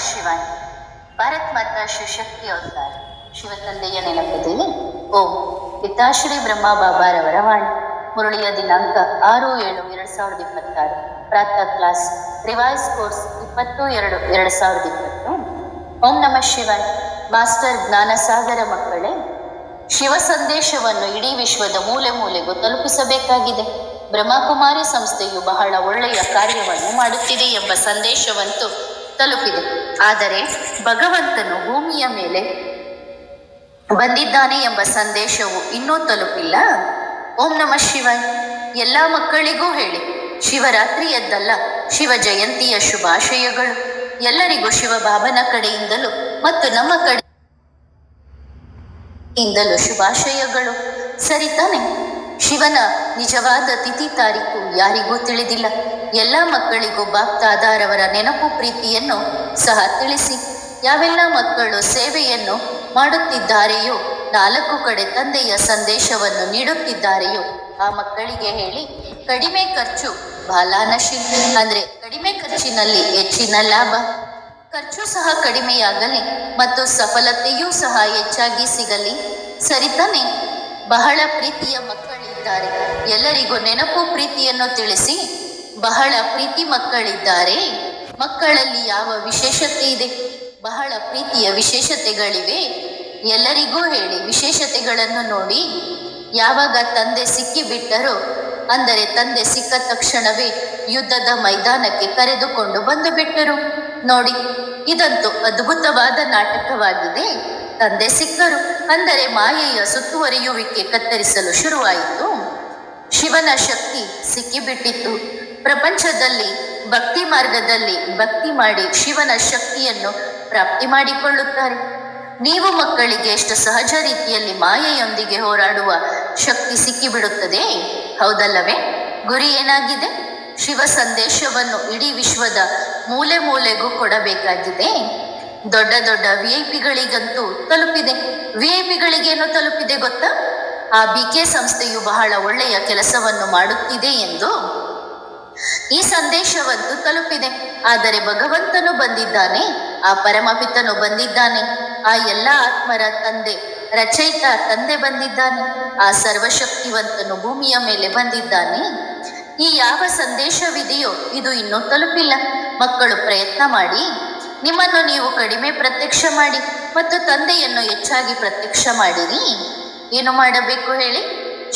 ಶಿವಾಯ. ಭಾರತ್ ಮಾತಾ ಶಿವಶಕ್ತಿ ಅವತಾರ ಶಿವ ತಂದೆಯ ನೆನಪದಲ್ಲಿ ಓಂ ಪಿತಾಶ್ರೀ ಬ್ರಹ್ಮ ಬಾಬಾರವರ ವಾಣಿ. ಮುರಳಿಯ ದಿನಾಂಕ 6/7/2026. ಪ್ರಾತಃ ಕ್ಲಾಸ್ ರಿವೈಸ್ ಕೋರ್ಸ್ 20/2/2020. ಓಂ ನಮಃ ಶಿವಾಯ. ಮಾಸ್ಟರ್ ಜ್ಞಾನಸಾಗರ ಮಕ್ಕಳೇ, ಶಿವ ಸಂದೇಶವನ್ನು ಇಡೀ ವಿಶ್ವದ ಮೂಲೆ ಮೂಲೆಗೂ ತಲುಪಿಸಬೇಕಾಗಿದೆ. ಬ್ರಹ್ಮಕುಮಾರಿ ಸಂಸ್ಥೆಯು ಬಹಳ ಒಳ್ಳೆಯ ಕಾರ್ಯವನ್ನು ಮಾಡುತ್ತಿದೆ ಎಂಬ ಸಂದೇಶವಂತೂ ತಲುಪಿದೆ. ಆದರೆ ಭಗವಂತನು ಭೂಮಿಯ ಮೇಲೆ ಬಂದಿದ್ದಾನೆ ಎಂಬ ಸಂದೇಶವು ಇನ್ನೂ ತಲುಪಿಲ್ಲ. ಓಂ ನಮಃ ಶಿವಾಯ. ಎಲ್ಲ ಮಕ್ಕಳಿಗೂ ಹೇಳಿ, ಶಿವರಾತ್ರಿಯದ್ದಲ್ಲ ಶಿವ ಜಯಂತಿಯ ಶುಭಾಶಯಗಳು. ಎಲ್ಲರಿಗೂ ಶಿವ ಬಾಬನ ಕಡೆಯಿಂದಲೂ ಮತ್ತು ನಮ್ಮ ಕಡೆಯಿಂದಲೂ ಶುಭಾಶಯಗಳು. ಸರಿ ತಾನೆ? ಶಿವನ ನಿಜವಾದ ತಿಥಿ ತಾರೀಕು ಯಾರಿಗೂ ತಿಳಿದಿಲ್ಲ. ಎಲ್ಲ ಮಕ್ಕಳಿಗೂ ಬಾಪ್ತಾದಾರವರ ನೆನಪು ಪ್ರೀತಿಯನ್ನು ಸಹ ತಿಳಿಸಿ. ಯಾವೆಲ್ಲ ಮಕ್ಕಳು ಸೇವೆಯನ್ನು ಮಾಡುತ್ತಿದ್ದಾರೆಯೋ, 4 ಕಡೆ ತಂದೆಯ ಸಂದೇಶವನ್ನು ನೀಡುತ್ತಿದ್ದಾರೆಯೋ ಆ ಮಕ್ಕಳಿಗೆ ಹೇಳಿ, ಕಡಿಮೆ ಖರ್ಚು ಬಾಲಾನಶೀಲ್, ಅಂದ್ರೆ ಕಡಿಮೆ ಖರ್ಚಿನಲ್ಲಿ ಹೆಚ್ಚಿನ ಲಾಭ. ಖರ್ಚು ಸಹ ಕಡಿಮೆಯಾಗಲಿ ಮತ್ತು ಸಫಲತೆಯೂ ಸಹ ಹೆಚ್ಚಾಗಿ ಸಿಗಲಿ. ಸರಿತಾನೆ? ಬಹಳ ಪ್ರೀತಿಯ ಮಕ್ಕಳಿದ್ದಾರೆ. ಎಲ್ಲರಿಗೂ ನೆನಪು ಪ್ರೀತಿಯನ್ನು ತಿಳಿಸಿ. ಬಹಳ ಪ್ರೀತಿ ಮಕ್ಕಳಿದ್ದಾರೆ. ಮಕ್ಕಳಲ್ಲಿ ಯಾವ ವಿಶೇಷತೆ ಇದೆ? ಬಹಳ ಪ್ರೀತಿಯ ವಿಶೇಷತೆಗಳಿವೆ. ಎಲ್ಲರಿಗೂ ಹೇಳಿ, ವಿಶೇಷತೆಗಳನ್ನು ನೋಡಿ. ಯಾವಾಗ ತಂದೆ ಸಿಕ್ಕಿಬಿಟ್ಟರೋ, ಅಂದರೆ ತಂದೆ ಸಿಕ್ಕ ತಕ್ಷಣವೇ ಯುದ್ಧದ ಮೈದಾನಕ್ಕೆ ಕರೆದುಕೊಂಡು ಬಂದು ಬಿಟ್ಟರು. ನೋಡಿ, ಇದಂತೂ ಅದ್ಭುತವಾದ ನಾಟಕವಾಗಿದೆ. ತಂದೆ ಸಿಕ್ಕರು ಅಂದರೆ ಮಾಯೆಯ ಸುತ್ತುವರಿಯುವಿಕೆ ಕತ್ತರಿಸಲು ಶುರುವಾಯಿತು. ಶಿವನ ಶಕ್ತಿ ಸಿಕ್ಕಿಬಿಟ್ಟಿತ್ತು. ಪ್ರಪಂಚದಲ್ಲಿ ಭಕ್ತಿ ಮಾರ್ಗದಲ್ಲಿ ಭಕ್ತಿ ಮಾಡಿ ಶಿವನ ಶಕ್ತಿಯನ್ನು ಪ್ರಾಪ್ತಿ ಮಾಡಿಕೊಳ್ಳುತ್ತಾರೆ. ನೀವು ಮಕ್ಕಳಿಗೆ ಎಷ್ಟು ಸಹಜ ರೀತಿಯಲ್ಲಿ ಮಾಯೆಯೊಂದಿಗೆ ಹೋರಾಡುವ ಶಕ್ತಿ ಸಿಕ್ಕಿಬಿಡುತ್ತದೆ, ಹೌದಲ್ಲವೇ? ಗುರಿ ಏನಾಗಿದೆ? ಶಿವ ಸಂದೇಶವನ್ನು ಇಡೀ ವಿಶ್ವದ ಮೂಲೆ ಮೂಲೆಗೂ ಕೊಡಬೇಕಾಗಿದೆ. ದೊಡ್ಡ ದೊಡ್ಡ VIP-ಗಳಿಗಂತೂ ತಲುಪಿದೆ. VIP-ಗಳಿಗೇನು ತಲುಪಿದೆ ಗೊತ್ತಾ? ಆ BK ಸಂಸ್ಥೆಯು ಬಹಳ ಒಳ್ಳೆಯ ಕೆಲಸವನ್ನು ಮಾಡುತ್ತಿದೆ ಎಂದು ಈ ಸಂದೇಶವಂತೂ ತಲುಪಿದೆ. ಆದರೆ ಭಗವಂತನು ಬಂದಿದ್ದಾನೆ, ಆ ಪರಮಪಿತನು ಬಂದಿದ್ದಾನೆ, ಆ ಎಲ್ಲ ಆತ್ಮರ ತಂದೆ ರಚಯಿತ ತಂದೆ ಬಂದಿದ್ದಾನೆ, ಆ ಸರ್ವಶಕ್ತಿವಂತನು ಭೂಮಿಯ ಮೇಲೆ ಬಂದಿದ್ದಾನೆ. ಈ ಯಾವ ಸಂದೇಶವಿದೆಯೋ ಇದು ಇನ್ನೂ ತಲುಪಿಲ್ಲ. ಮಕ್ಕಳು ಪ್ರಯತ್ನ ಮಾಡಿ. ನಿಮ್ಮನ್ನು ನೀವು ಕಡಿಮೆ ಪ್ರತ್ಯಕ್ಷ ಮಾಡಿ ಮತ್ತು ತಂದೆಯನ್ನು ಹೆಚ್ಚಾಗಿ ಪ್ರತ್ಯಕ್ಷ ಮಾಡಿರಿ. ಏನು ಮಾಡಬೇಕು ಹೇಳಿ?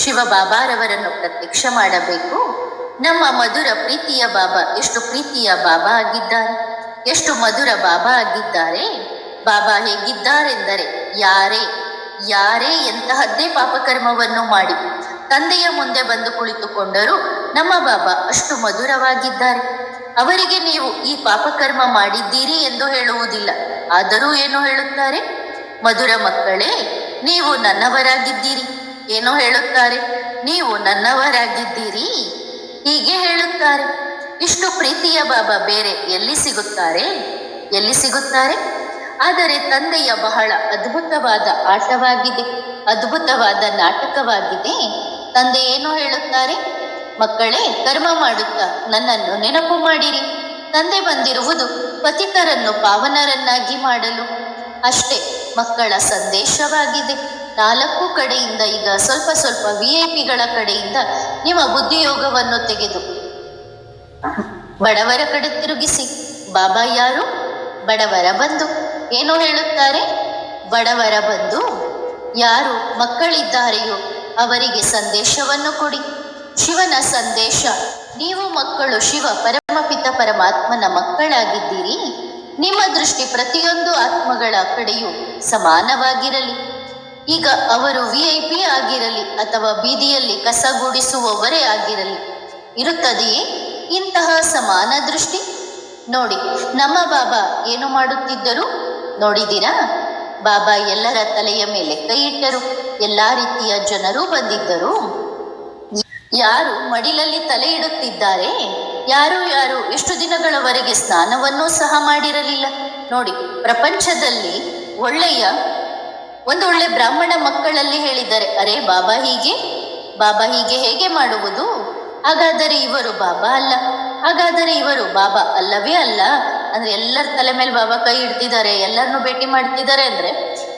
ಶಿವ ಬಾಬಾರವರನ್ನು ಪ್ರತ್ಯಕ್ಷ ಮಾಡಬೇಕು. ನಮ್ಮ ಮಧುರ ಪ್ರೀತಿಯ ಬಾಬಾ ಎಷ್ಟು ಪ್ರೀತಿಯ ಬಾಬಾ ಆಗಿದ್ದಾರೆ, ಎಷ್ಟು ಮಧುರ ಬಾಬಾ ಆಗಿದ್ದಾರೆ. ಬಾಬಾ ಹೇಗಿದ್ದಾರೆಂದರೆ, ಯಾರೇ ಎಂತಹದ್ದೇ ಪಾಪಕರ್ಮವನ್ನು ಮಾಡಿ ತಂದೆಯ ಮುಂದೆ ಬಂದು ಕುಳಿತುಕೊಂಡರೂ ನಮ್ಮ ಬಾಬಾ ಅಷ್ಟು ಮಧುರವಾಗಿದ್ದಾರೆ. ಅವರಿಗೆ ನೀವು ಈ ಪಾಪಕರ್ಮ ಮಾಡಿದ್ದೀರಿ ಎಂದು ಹೇಳುವುದಿಲ್ಲ. ಆದರೂ ಏನು ಹೇಳುತ್ತಾರೆ? ಮಧುರ ಮಕ್ಕಳೇ, ನೀವು ನನ್ನವರಾಗಿದ್ದೀರಿ. ಏನೋ ಹೇಳುತ್ತಾರೆ? ನೀವು ನನ್ನವರಾಗಿದ್ದೀರಿ, ಹೀಗೆ ಹೇಳುತ್ತಾರೆ. ಇಷ್ಟು ಪ್ರೀತಿಯ ಬಾಬಾ ಬೇರೆ ಎಲ್ಲಿ ಸಿಗುತ್ತಾರೆ? ಆದರೆ ತಂದೆಯ ಬಹಳ ಅದ್ಭುತವಾದ ಆಟವಾಗಿದೆ, ಅದ್ಭುತವಾದ ನಾಟಕವಾಗಿದೆ. ತಂದೆ ಏನು ಹೇಳುತ್ತಾರೆ? ಮಕ್ಕಳೇ, ಕರ್ಮ ಮಾಡುತ್ತಾ ನನ್ನನ್ನು ನೆನಪು ಮಾಡಿರಿ. ತಂದೆ ಬಂದಿರುವುದು ಪತಿತರನ್ನು ಪಾವನರನ್ನಾಗಿ ಮಾಡಲು. ಅಷ್ಟೇ ಮಕ್ಕಳ ಸಂದೇಶವಾಗಿದೆ. 4 ಕಡೆಯಿಂದ ಈಗ ಸ್ವಲ್ಪ VIP-ಗಳ ಕಡೆಯಿಂದ ನಿಮ್ಮ ಬುದ್ಧಿಯೋಗವನ್ನು ತೆಗೆದು ಬಡವರ ಕಡೆ ತಿರುಗಿಸಿ. ಬಾಬಾ ಯಾರು? ಬಡವರ ಬಂಧು. ಏನು ಹೇಳುತ್ತಾರೆ? ಬಡವರ ಬಂಧು. ಯಾರು ಮಕ್ಕಳಿದ್ದಾರೆಯೋ ಅವರಿಗೆ ಸಂದೇಶವನ್ನು ಕೊಡಿ. ಶಿವನ ಸಂದೇಶ. ನೀವು ಮಕ್ಕಳು ಶಿವ ಪರಮಪಿತ ಪರಮಾತ್ಮನ ಮಕ್ಕಳಾಗಿದ್ದೀರಿ. ನಿಮ್ಮ ದೃಷ್ಟಿ ಪ್ರತಿಯೊಂದು ಆತ್ಮಗಳ ಕಡೆಯೂ ಸಮಾನವಾಗಿರಲಿ. ಈಗ ಅವರು VIP ಆಗಿರಲಿ ಅಥವಾ ಬೀದಿಯಲ್ಲಿ ಕಸಗೂಡಿಸುವವರೇ ಆಗಿರಲಿ, ಇರುತ್ತದೆಯೇ ಇಂತಹ ಸಮಾನ ದೃಷ್ಟಿ? ನೋಡಿ, ನಮ್ಮ ಬಾಬಾ ಏನು ಮಾಡುತ್ತಿದ್ದರು ನೋಡಿದಿರಾ? ಬಾಬಾ ಎಲ್ಲರ ತಲೆಯ ಮೇಲೆ ಕೈ ಇಟ್ಟರು. ಎಲ್ಲ ರೀತಿಯ ಜನರು ಬಂದಿದ್ದರು. ಯಾರು ಮಡಿಲಲ್ಲಿ ತಲೆ ಇಡುತ್ತಿದ್ದಾರೆ, ಯಾರು ಎಷ್ಟು ದಿನಗಳವರೆಗೆ ಸ್ನಾನವನ್ನೂ ಸಹ ಮಾಡಿರಲಿಲ್ಲ. ನೋಡಿ, ಪ್ರಪಂಚದಲ್ಲಿ ಒಂದೊಳ್ಳೆ ಬ್ರಾಹ್ಮಣ ಮಕ್ಕಳಲ್ಲಿ ಹೇಳಿದ್ದಾರೆ, ಅರೆ ಬಾಬಾ ಹೀಗೆ ಹೇಗೆ ಮಾಡುವುದು? ಹಾಗಾದರೆ ಇವರು ಬಾಬಾ ಅಲ್ಲ, ಹಾಗಾದರೆ ಇವರು ಬಾಬಾ ಅಲ್ಲವೇ ಅಲ್ಲ ಅಂದ್ರೆ ಎಲ್ಲರ ತಲೆ ಮೇಲೆ ಬಾಬಾ ಕೈ ಇಡ್ತಿದ್ದಾರೆ, ಎಲ್ಲರನ್ನು ಭೇಟಿ ಮಾಡ್ತಿದ್ದಾರೆ ಅಂದ್ರೆ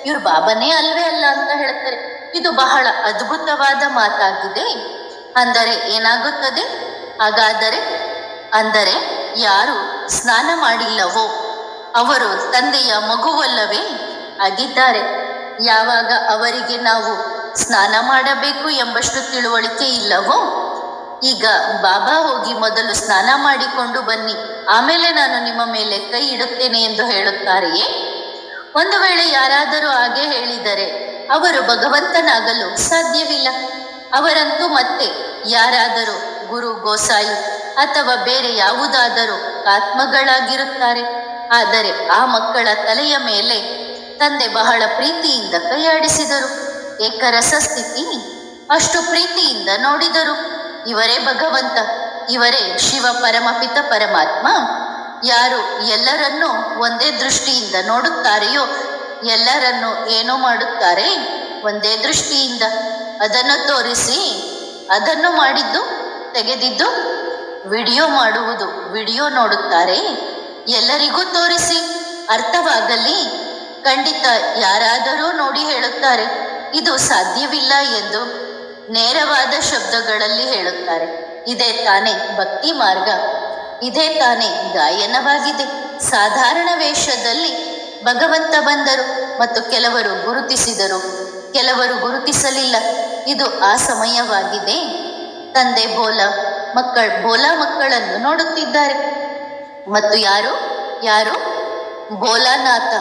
ಇವ್ರು ಬಾಬಾನೇ ಅಲ್ವೇ ಅಲ್ಲ ಅಂತ ಹೇಳ್ತಾರೆ. ಇದು ಬಹಳ ಅದ್ಭುತವಾದ ಮಾತಾಗಿದೆ. ಅಂದರೆ ಏನಾಗುತ್ತದೆ ಹಾಗಾದರೆ? ಅಂದರೆ ಯಾರು ಸ್ನಾನ ಮಾಡಿಲ್ಲವೋ ಅವರು ತಂದೆಯ ಮಗುವಲ್ಲವೇ ಆಗಿದ್ದಾರೆ. ಯಾವಾಗ ಅವರಿಗೆ ನಾವು ಸ್ನಾನ ಮಾಡಬೇಕು ಎಂಬಷ್ಟು ತಿಳುವಳಿಕೆ ಇಲ್ಲವೋ, ಈಗ ಬಾಬಾ ಹೋಗಿ ಮೊದಲು ಸ್ನಾನ ಮಾಡಿಕೊಂಡು ಬನ್ನಿ, ಆಮೇಲೆ ನಾನು ನಿಮ್ಮ ಮೇಲೆ ಕೈ ಇಡುತ್ತೇನೆ ಎಂದು ಹೇಳುತ್ತಾರೆಯೇ? ಒಂದು ವೇಳೆ ಯಾರಾದರೂ ಹಾಗೆ ಹೇಳಿದರೆ ಅವರು ಭಗವಂತನಾಗಲು ಸಾಧ್ಯವಿಲ್ಲ. ಅವರಂತೂ ಮತ್ತೆ ಯಾರಾದರೂ ಗುರು ಗೋಸಾಯಿ ಅಥವಾ ಬೇರೆ ಯಾವುದಾದರೂ ಆತ್ಮಗಳಾಗಿರುತ್ತಾರೆ. ಆದರೆ ಆ ಮಕ್ಕಳ ತಲೆಯ ಮೇಲೆ ತಂದೆ ಬಹಳ ಪ್ರೀತಿಯಿಂದ ಕೈಯಾಡಿಸಿದರು. ಏಕರಸ ಸ್ಥಿತಿ, ಅಷ್ಟು ಪ್ರೀತಿಯಿಂದ ನೋಡಿದರು. ಇವರೇ ಭಗವಂತ, ಇವರೇ ಶಿವ ಪರಮಪಿತ ಪರಮಾತ್ಮ. ಯಾರು ಎಲ್ಲರನ್ನೂ ಒಂದೇ ದೃಷ್ಟಿಯಿಂದ ನೋಡುತ್ತಾರೆಯೋ, ಎಲ್ಲರನ್ನೂ ಏನೋ ಮಾಡುತ್ತಾರೆ ಒಂದೇ ದೃಷ್ಟಿಯಿಂದ. ಅದನ್ನು ತೋರಿಸಿ, ಅದನ್ನು ಮಾಡಿದ್ದು ತೆಗೆದಿದ್ದು ವಿಡಿಯೋ ಮಾಡುವುದು, ವಿಡಿಯೋ ನೋಡುತ್ತಾರೆ. ಎಲ್ಲರಿಗೂ ತೋರಿಸಿ ಅರ್ಥವಾಗಲಿ. ಖಂಡಿತ ಯಾರಾದರೂ ನೋಡಿ ಹೇಳುತ್ತಾರೆ ಇದು ಸಾಧ್ಯವಿಲ್ಲ ಎಂದು ನೇರವಾದ ಶಬ್ದಗಳಲ್ಲಿ ಹೇಳುತ್ತಾರೆ. ಇದೇ ತಾನೇ ಭಕ್ತಿ ಮಾರ್ಗ, ಇದೇ ತಾನೇ ಗಾಯನವಾಗಿದೆ. ಸಾಧಾರಣ ವೇಷದಲ್ಲಿ ಭಗವಂತ ಬಂದರು ಮತ್ತು ಕೆಲವರು ಗುರುತಿಸಿದರು, ಕೆಲವರು ಗುರುತಿಸಲಿಲ್ಲ. ಇದು ಆ ಸಮಯವಾಗಿದೆ. ತಂದೆ ಬೋಲಾ ಮಕ್ಕಳನ್ನು ನೋಡುತ್ತಿದ್ದಾರೆ. ಮತ್ತು ಯಾರು ಯಾರು ಬೋಲಾನಾಥ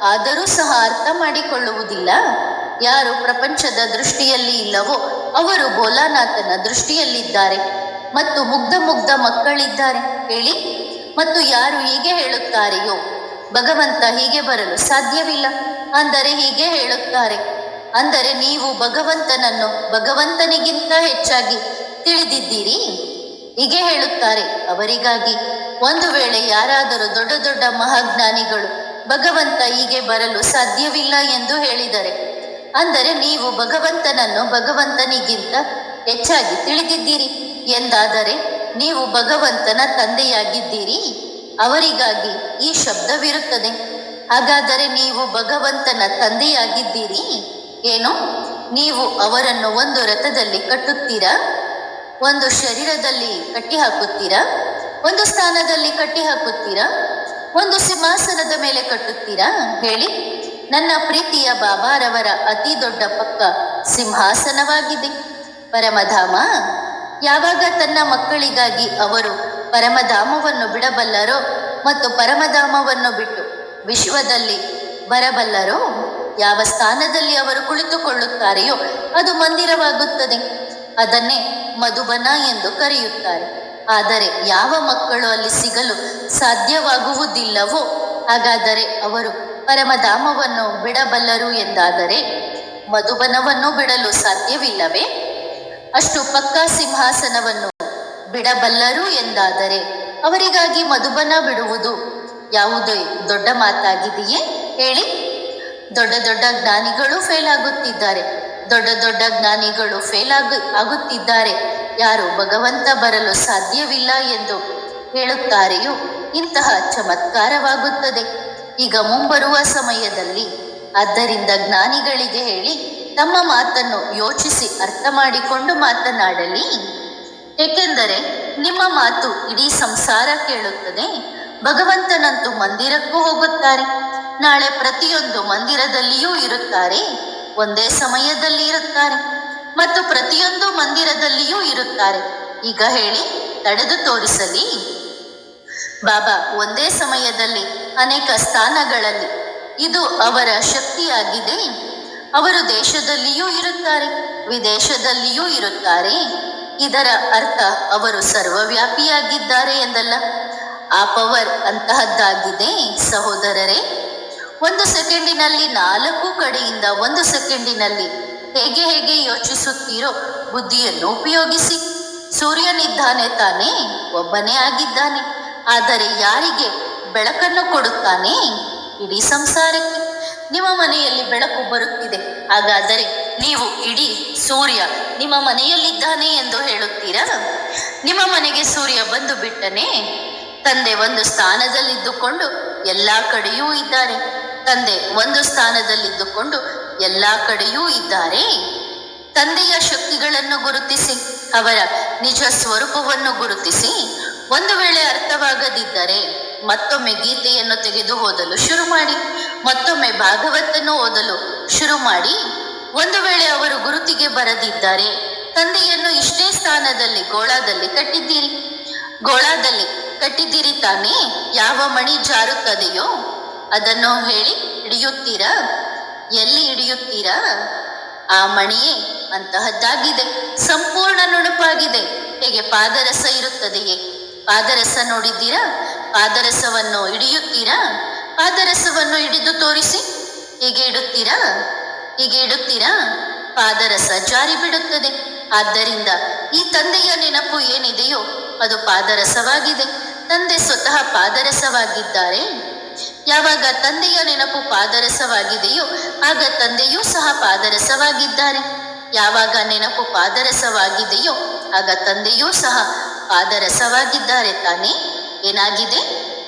ಆದರೂ ಸಹ ಅರ್ಥ ಮಾಡಿಕೊಳ್ಳುವುದಿಲ್ಲ. ಯಾರು ಪ್ರಪಂಚದ ದೃಷ್ಟಿಯಲ್ಲಿ ಇಲ್ಲವೋ ಅವರು ಬೋಲಾನಾಥನ ದೃಷ್ಟಿಯಲ್ಲಿದ್ದಾರೆ. ಮತ್ತು ಮುಗ್ಧ ಮಕ್ಕಳಿದ್ದಾರೆ ಹೇಳಿ. ಮತ್ತು ಯಾರು ಹೀಗೆ ಹೇಳುತ್ತಾರೆಯೋ ಭಗವಂತ ಹೀಗೆ ಬರಲು ಸಾಧ್ಯವಿಲ್ಲ, ಅಂದರೆ ಹೀಗೆ ಹೇಳುತ್ತಾರೆ, ಅಂದರೆ ನೀವು ಭಗವಂತನನ್ನು ಭಗವಂತನಿಗಿಂತ ಹೆಚ್ಚಾಗಿ ತಿಳಿದಿದ್ದೀರಿ, ಹೀಗೆ ಹೇಳುತ್ತಾರೆ. ಅವರಿಗಾಗಿ ಒಂದು ವೇಳೆ ಯಾರಾದರೂ ದೊಡ್ಡ ದೊಡ್ಡ ಮಹಾಜ್ಞಾನಿಗಳು ಭಗವಂತ ಹೀಗೆ ಬರಲು ಸಾಧ್ಯವಿಲ್ಲ ಎಂದು ಹೇಳಿದರೆ, ಅಂದರೆ ನೀವು ಭಗವಂತನನ್ನು ಭಗವಂತನಿಗಿಂತ ಹೆಚ್ಚಾಗಿ ತಿಳಿದಿದ್ದೀರಿ ಎಂದಾದರೆ ನೀವು ಭಗವಂತನ ತಂದೆಯಾಗಿದ್ದೀರಿ. ಅವರಿಗಾಗಿ ಈ ಶಬ್ದವಿರುತ್ತದೆ. ಹಾಗಾದರೆ ನೀವು ಭಗವಂತನ ತಂದೆಯಾಗಿದ್ದೀರಿ ಏನು? ನೀವು ಅವರನ್ನು ಒಂದು ರಥದಲ್ಲಿ ಕಟ್ಟುತ್ತೀರಾ, ಒಂದು ಶರೀರದಲ್ಲಿ ಕಟ್ಟಿ ಹಾಕುತ್ತೀರಾ, ಒಂದು ಸ್ಥಾನದಲ್ಲಿ ಕಟ್ಟಿ ಹಾಕುತ್ತೀರಾ, ಒಂದು ಸಿಂಹಾಸನದ ಮೇಲೆ ಕಟ್ಟುತ್ತೀರಾ ಹೇಳಿ? ನನ್ನ ಪ್ರೀತಿಯ ಬಾಬಾರವರ ಅತಿ ದೊಡ್ಡ ಪಕ್ಕ ಸಿಂಹಾಸನವಾಗಿದೆ ಪರಮಧಾಮ. ಯಾವಾಗ ತನ್ನ ಮಕ್ಕಳಿಗಾಗಿ ಅವರು ಪರಮಧಾಮವನ್ನು ಬಿಡಬಲ್ಲರೋ ಮತ್ತು ಪರಮಧಾಮವನ್ನು ಬಿಟ್ಟು ವಿಶ್ವದಲ್ಲಿ ಬರಬಲ್ಲರೋ, ಯಾವ ಸ್ಥಾನದಲ್ಲಿ ಅವರು ಕುಳಿತುಕೊಳ್ಳುತ್ತಾರೆಯೋ ಅದು ಮಂದಿರವಾಗುತ್ತದೆ. ಅದನ್ನೇ ಮಧುಬನ ಎಂದು ಕರೆಯುತ್ತಾರೆ. ಆದರೆ ಯಾವ ಮಕ್ಕಳು ಅಲ್ಲಿ ಸಿಗಲು ಸಾಧ್ಯವಾಗುವುದಿಲ್ಲವೋ ಹಾಗಾದರೆ ಅವರು ಪರಮಧಾಮವನ್ನು ಬಿಡಬಲ್ಲರು ಎಂದಾದರೆ ಮಧುಬನವನ್ನು ಬಿಡಲು ಸಾಧ್ಯವಿಲ್ಲವೇ? ಅಷ್ಟು ಪಕ್ಕಾ ಸಿಂಹಾಸನವನ್ನು ಬಿಡಬಲ್ಲರು ಎಂದಾದರೆ ಅವರಿಗಾಗಿ ಮಧುಬನ ಬಿಡುವುದು ಯಾವುದೇ ದೊಡ್ಡ ಮಾತಾಗಿದೆಯೇ ಹೇಳಿ? ದೊಡ್ಡ ದೊಡ್ಡ ಜ್ಞಾನಿಗಳು ಫೇಲ್ ಆಗುತ್ತಿದ್ದಾರೆ, ದೊಡ್ಡ ದೊಡ್ಡ ಜ್ಞಾನಿಗಳು ಫೇಲ್ ಆಗುತ್ತಿದ್ದಾರೆ. ಯಾರು ಭಗವಂತ ಬರಲು ಸಾಧ್ಯವಿಲ್ಲ ಎಂದು ಹೇಳುತ್ತಾರೆಯೋ ಇಂತಹ ಚಮತ್ಕಾರವಾಗುತ್ತದೆ ಈಗ ಮುಂಬರುವ ಸಮಯದಲ್ಲಿ. ಆದ್ದರಿಂದ ಜ್ಞಾನಿಗಳಿಗೆ ಹೇಳಿ ತಮ್ಮ ಮಾತನ್ನು ಯೋಚಿಸಿ ಅರ್ಥ ಮಾಡಿಕೊಂಡು ಮಾತನಾಡಲಿ. ಏಕೆಂದರೆ ನಿಮ್ಮ ಮಾತು ಇಡೀ ಸಂಸಾರ ಕೇಳುತ್ತದೆ. ಭಗವಂತನಂತೂ ಮಂದಿರಕ್ಕೂ ಹೋಗುತ್ತಾರೆ, ನಾಳೆ ಪ್ರತಿಯೊಂದು ಮಂದಿರದಲ್ಲಿಯೂ ಇರುತ್ತಾರೆ, ಒಂದೇ ಸಮಯದಲ್ಲಿ ಇರುತ್ತಾರೆ ಮತ್ತು ಪ್ರತಿಯೊಂದು ಮಂದಿರದಲ್ಲಿಯೂ ಇರುತ್ತಾರೆ. ಈಗ ಹೇಳಿ, ತಡೆದು ತೋರಿಸಲಿ. ಬಾಬಾ ಒಂದೇ ಸಮಯದಲ್ಲಿ ಅನೇಕ ಸ್ಥಾನಗಳಲ್ಲಿ, ಇದು ಅವರ ಶಕ್ತಿಯಾಗಿದೆ. ಅವರು ದೇಶದಲ್ಲಿಯೂ ಇರುತ್ತಾರೆ, ವಿದೇಶದಲ್ಲಿಯೂ ಇರುತ್ತಾರೆ. ಇದರ ಅರ್ಥ ಅವರು ಸರ್ವವ್ಯಾಪಿಯಾಗಿದ್ದಾರೆ ಎಂದಲ್ಲ. ಆ ಪವರ್ ಅಂತಹದ್ದಾಗಿದೆ ಸಹೋದರರೇ. ಒಂದು ಸೆಕೆಂಡಿನಲ್ಲಿ 4 ಕಡೆಯಿಂದ ಒಂದು ಸೆಕೆಂಡಿನಲ್ಲಿ ಹೇಗೆ ಹೇಗೆ ಯೋಚಿಸುತ್ತೀರೋ ಬುದ್ಧಿಯನ್ನು ಉಪಯೋಗಿಸಿ. ಸೂರ್ಯನಿದ್ದಾನೆ ತಾನೇ, ಒಬ್ಬನೇ ಆಗಿದ್ದಾನೆ. ಆದರೆ ಯಾರಿಗೆ ಬೆಳಕನ್ನು ಕೊಡುತ್ತಾನೆ? ಇಡೀ ಸಂಸಾರಕ್ಕೆ. ನಿಮ್ಮ ಮನೆಯಲ್ಲಿ ಬೆಳಕು ಬರುತ್ತಿದೆ, ಹಾಗಾದರೆ ನೀವು ಇಡೀ ಸೂರ್ಯ ನಿಮ್ಮ ಮನೆಯಲ್ಲಿದ್ದಾನೆ ಎಂದು ಹೇಳುತ್ತೀರಾ? ನಿಮ್ಮ ಮನೆಗೆ ಸೂರ್ಯ ಬಂದು ಬಿಟ್ಟನೆ ತಂದೆ ಒಂದು ಸ್ಥಾನದಲ್ಲಿದ್ದುಕೊಂಡು ಎಲ್ಲಾ ಕಡೆಯೂ ಇದ್ದಾರೆ. ತಂದೆ ಒಂದು ಸ್ಥಾನದಲ್ಲಿದ್ದುಕೊಂಡು ಎಲ್ಲಾ ಕಡೆಯೂ ಇದ್ದಾರೆ. ತಂದೆಯ ಶಕ್ತಿಗಳನ್ನು ಗುರುತಿಸಿ, ಅವರ ನಿಜ ಸ್ವರೂಪವನ್ನು ಗುರುತಿಸಿ, ಒಂದು ವೇಳೆ ಅರ್ಥವಾಗದಿದ್ದರೆ ಮತ್ತೊಮ್ಮೆ ಗೀತೆಯನ್ನು ತೆಗೆದು ಓದಲು ಶುರು ಮಾಡಿ, ಮತ್ತೊಮ್ಮೆ ಭಾಗವತನ್ನು ಓದಲು ಶುರು ಮಾಡಿ. ಒಂದು ವೇಳೆ ಅವರು ಗುರುತಿಗೆ ಬರದಿದ್ದರೆ, ತಂದೆಯನ್ನು ಇಷ್ಟೇ ಸ್ಥಾನದಲ್ಲಿ ಗೋಳಾದಲ್ಲಿ ಕಟ್ಟಿದ್ದೀರಿ ತಾನೇ. ಯಾವ ಮಣಿ ಜಾರುತ್ತದೆಯೋ ಅದನ್ನು ಹೇಳಿ ಹಿಡಿಯುತ್ತೀರಾ? ಎಲ್ಲಿ ಹಿಡಿಯುತ್ತೀರಾ? ಆ ಮಣಿಯೇ ಅಂತಹದ್ದಾಗಿದೆ, ಸಂಪೂರ್ಣ ನುಣುಪಾಗಿದೆ. ಹೇಗೆ ಪಾದರಸ ಇರುತ್ತದೆಯೇ? ಪಾದರಸ ನೋಡಿದ್ದೀರಾ? ಪಾದರಸವನ್ನು ಹಿಡಿಯುತ್ತೀರಾ? ಪಾದರಸವನ್ನು ಹಿಡಿದು ತೋರಿಸಿ. ಹೀಗೆ ಇಡುತ್ತೀರಾ? ಪಾದರಸ ಜಾರಿ ಬಿಡುತ್ತದೆ. ಆದ್ದರಿಂದ ಈ ತಂದೆಯ ನೆನಪು ಏನಿದೆಯೋ ಅದು ಪಾದರಸವಾಗಿದೆ. ತಂದೆ ಸ್ವತಃ ಪಾದರಸವಾಗಿದ್ದಾರೆ. ಯಾವಾಗ ತಂದೆಯ ನೆನಪು ಪಾದರಸವಾಗಿದೆಯೋ ಆಗ ತಂದೆಯೂ ಸಹ ಪಾದರಸವಾಗಿದ್ದಾರೆ. ಯಾವಾಗ ನೆನಪು ಪಾದರಸವಾಗಿದೆಯೋ ಆಗ ತಂದೆಯೂ ಸಹ ಪಾದರಸವಾಗಿದ್ದಾರೆ ತಾನೇ. ಏನಾಗಿದೆ?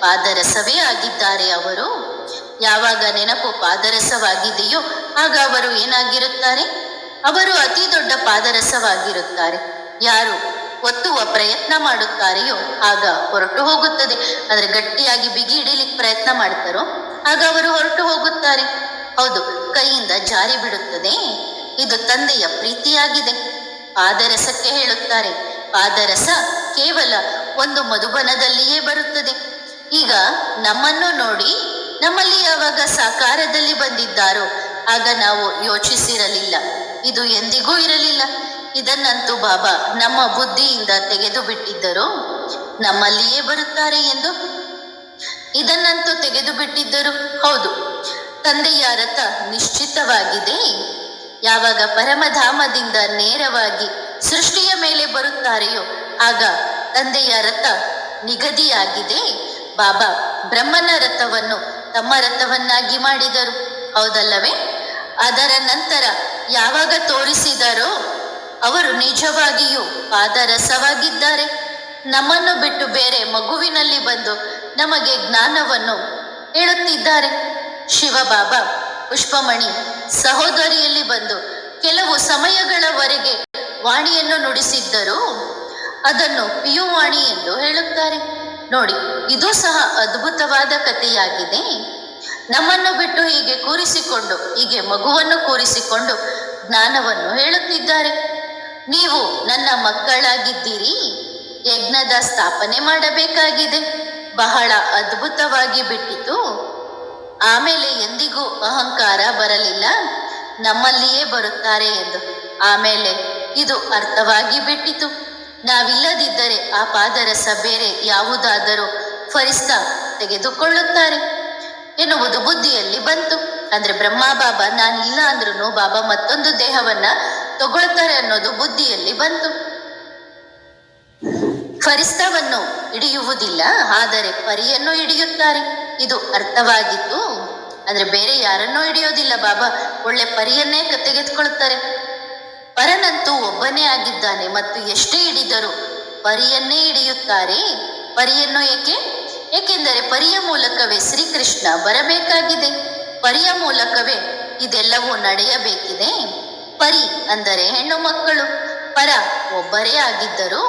ಪಾದರಸವೇ ಆಗಿದ್ದಾರೆ ಅವರು. ಯಾವಾಗ ನೆನಪು ಪಾದರಸವಾಗಿದೆಯೋ ಆಗ ಅವರು ಏನಾಗಿರುತ್ತಾರೆ? ಅವರು ಅತಿ ದೊಡ್ಡ ಪಾದರಸವಾಗಿರುತ್ತಾರೆ. ಯಾರು ಒತ್ತುವ ಪ್ರಯತ್ನ ಮಾಡುತ್ತಾರೆಯೋ ಆಗ ಹೊರಟು ಹೋಗುತ್ತದೆ. ಅಂದರೆ ಗಟ್ಟಿಯಾಗಿ ಬಿಗಿ ಹಿಡಿಲಿಕ್ಕೆ ಪ್ರಯತ್ನ ಮಾಡ್ತಾರೋ ಆಗ ಅವರು ಹೊರಟು ಹೋಗುತ್ತಾರೆ. ಹೌದು, ಕೈಯಿಂದ ಜಾರಿ ಬಿಡುತ್ತದೆ. ಇದು ತಂದೆಯ ಪ್ರೀತಿಯಾಗಿದೆ. ಪಾದರಸಕ್ಕೆ ಹೇಳುತ್ತಾರೆ, ಪಾದರಸ ಕೇವಲ ಒಂದು ಮಧುಬನದಲ್ಲಿಯೇ ಬರುತ್ತದೆ. ಈಗ ನಮ್ಮನ್ನು ನೋಡಿ, ನಮ್ಮಲ್ಲಿ ಯಾವಾಗ ಸಾಕಾರದಲ್ಲಿ ಬಂದಿದ್ದಾರೋ ಆಗ ನಾವು ಯೋಚಿಸಿರಲಿಲ್ಲ, ಇದು ಎಂದಿಗೂ ಇರಲಿಲ್ಲ. ಇದನ್ನಂತೂ ಬಾಬಾ ನಮ್ಮ ಬುದ್ಧಿಯಿಂದ ತೆಗೆದು ಬಿಟ್ಟಿದ್ದರು. ನಮ್ಮಲ್ಲಿಯೇ ಬರುತ್ತಾರೆ ಎಂದು ಇದನ್ನಂತೂ ತೆಗೆದು ಬಿಟ್ಟಿದ್ದರು. ಹೌದು, ತಂದೆಯ ರಥ ನಿಶ್ಚಿತವಾಗಿದೆ. ಯಾವಾಗ ಪರಮಧಾಮದಿಂದ ನೇರವಾಗಿ ಸೃಷ್ಟಿಯ ಮೇಲೆ ಬರುತ್ತಾರೆಯೋ ಆಗ ತಂದೆಯ ರಥ ನಿಗದಿಯಾಗಿದೆ. ಬಾಬಾ ಬ್ರಹ್ಮನ ರಥವನ್ನು ತಮ್ಮ ರಥವನ್ನಾಗಿ ಮಾಡಿದರು, ಹೌದಲ್ಲವೇ? ಅದರ ನಂತರ ಯಾವಾಗ ತೋರಿಸಿದರೋ ಅವರು ನಿಜವಾಗಿಯೂ ಪಾದರಸವಾಗಿದ್ದಾರೆ. ನಮ್ಮನ್ನು ಬಿಟ್ಟು ಬೇರೆ ಮಗುವಿನಲ್ಲಿ ಬಂದು ನಮಗೆ ಜ್ಞಾನವನ್ನು ಹೇಳುತ್ತಿದ್ದಾರೆ. ಶಿವಬಾಬಾ ಪುಷ್ಪಮಣಿ ಸಹೋದರಿಯಲ್ಲಿ ಬಂದು ಕೆಲವು ಸಮಯಗಳವರೆಗೆ ವಾಣಿಯನ್ನು ನುಡಿಸಿದ್ದರು. ಅದನ್ನು ಪಿಯುವಾಣಿ ಎಂದು ಹೇಳುತ್ತಾರೆ. ನೋಡಿ, ಇದು ಸಹ ಅದ್ಭುತವಾದ ಕಥೆಯಾಗಿದೆ. ನಮ್ಮನ್ನು ಬಿಟ್ಟು ಹೀಗೆ ಕೂರಿಸಿಕೊಂಡು, ಹೀಗೆ ಮಗುವನ್ನು ಕೂರಿಸಿಕೊಂಡು ಜ್ಞಾನವನ್ನು ಹೇಳುತ್ತಿದ್ದಾರೆ. ನೀವು ನನ್ನ ಮಕ್ಕಳಾಗಿದ್ದೀರಿ, ಯಜ್ಞದ ಸ್ಥಾಪನೆ ಮಾಡಬೇಕಾಗಿದೆ. ಬಹಳ ಅದ್ಭುತವಾಗಿ ಬಿಟ್ಟಿತು. ಆಮೇಲೆ ಎಂದಿಗೂ ಅಹಂಕಾರ ಬರಲಿಲ್ಲ, ನಮ್ಮಲ್ಲಿಯೇ ಬರುತ್ತಾರೆ ಎಂದು. ಆಮೇಲೆ ಇದು ಅರ್ಥವಾಗಿ ಬಿಟ್ಟಿತು. ನಾವಿಲ್ಲದಿದ್ದರೆ ಆ ಪಾದರಸ ಬೇರೆ ಯಾವುದಾದರೂ ಫರಿಸ್ತಾ ತೆಗೆದುಕೊಳ್ಳುತ್ತಾರೆ ಎನ್ನುವುದು ಬುದ್ಧಿಯಲ್ಲಿ ಬಂತು. ಅಂದ್ರೆ ಬ್ರಹ್ಮ ಬಾಬಾ ನಾನಿಲ್ಲ ಅಂದ್ರೂ ಬಾಬಾ ಮತ್ತೊಂದು ದೇಹವನ್ನ ತಗೊಳ್ತಾರೆ ಅನ್ನೋದು ಬುದ್ಧಿಯಲ್ಲಿ ಬಂತು. ಫರಿಸ್ತಾವನ್ನು ಹಿಡಿಯುವುದಿಲ್ಲ, ಆದರೆ ಪರಿಯನ್ನು ಹಿಡಿಯುತ್ತಾರೆ. ಇದು ಅರ್ಥವಾಗಿತ್ತು. ಅಂದ್ರೆ ಬೇರೆ ಯಾರನ್ನೂ ಹಿಡಿಯೋದಿಲ್ಲ, ಬಾಬಾ ಒಳ್ಳೆ ಪರಿಯನ್ನೇ ತೆಗೆದುಕೊಳ್ತಾರೆ. ಪರನಂತೂ ಒಬ್ಬನೇ ಆಗಿದ್ದಾನೆ ಮತ್ತು ಎಷ್ಟೇ ಹಿಡಿದರೂ ಪರಿಯನ್ನೇ ಹಿಡಿಯುತ್ತಾರೆ. ಪರಿಯನ್ನು ಏಕೆಂದರೆ ಪರಿಯ ಮೂಲಕವೇ ಶ್ರೀಕೃಷ್ಣ ಬರಬೇಕಾಗಿದೆ. ಪರಿಯ ಮೂಲಕವೇ ಇದೆಲ್ಲವೂ ನಡೆಯಬೇಕಿದೆ. ಪರಿ ಅಂದರೆ ಹೆಣ್ಣು ಮಕ್ಕಳು. ಪರ ಒಬ್ಬರೇ ಆಗಿದ್ದರು.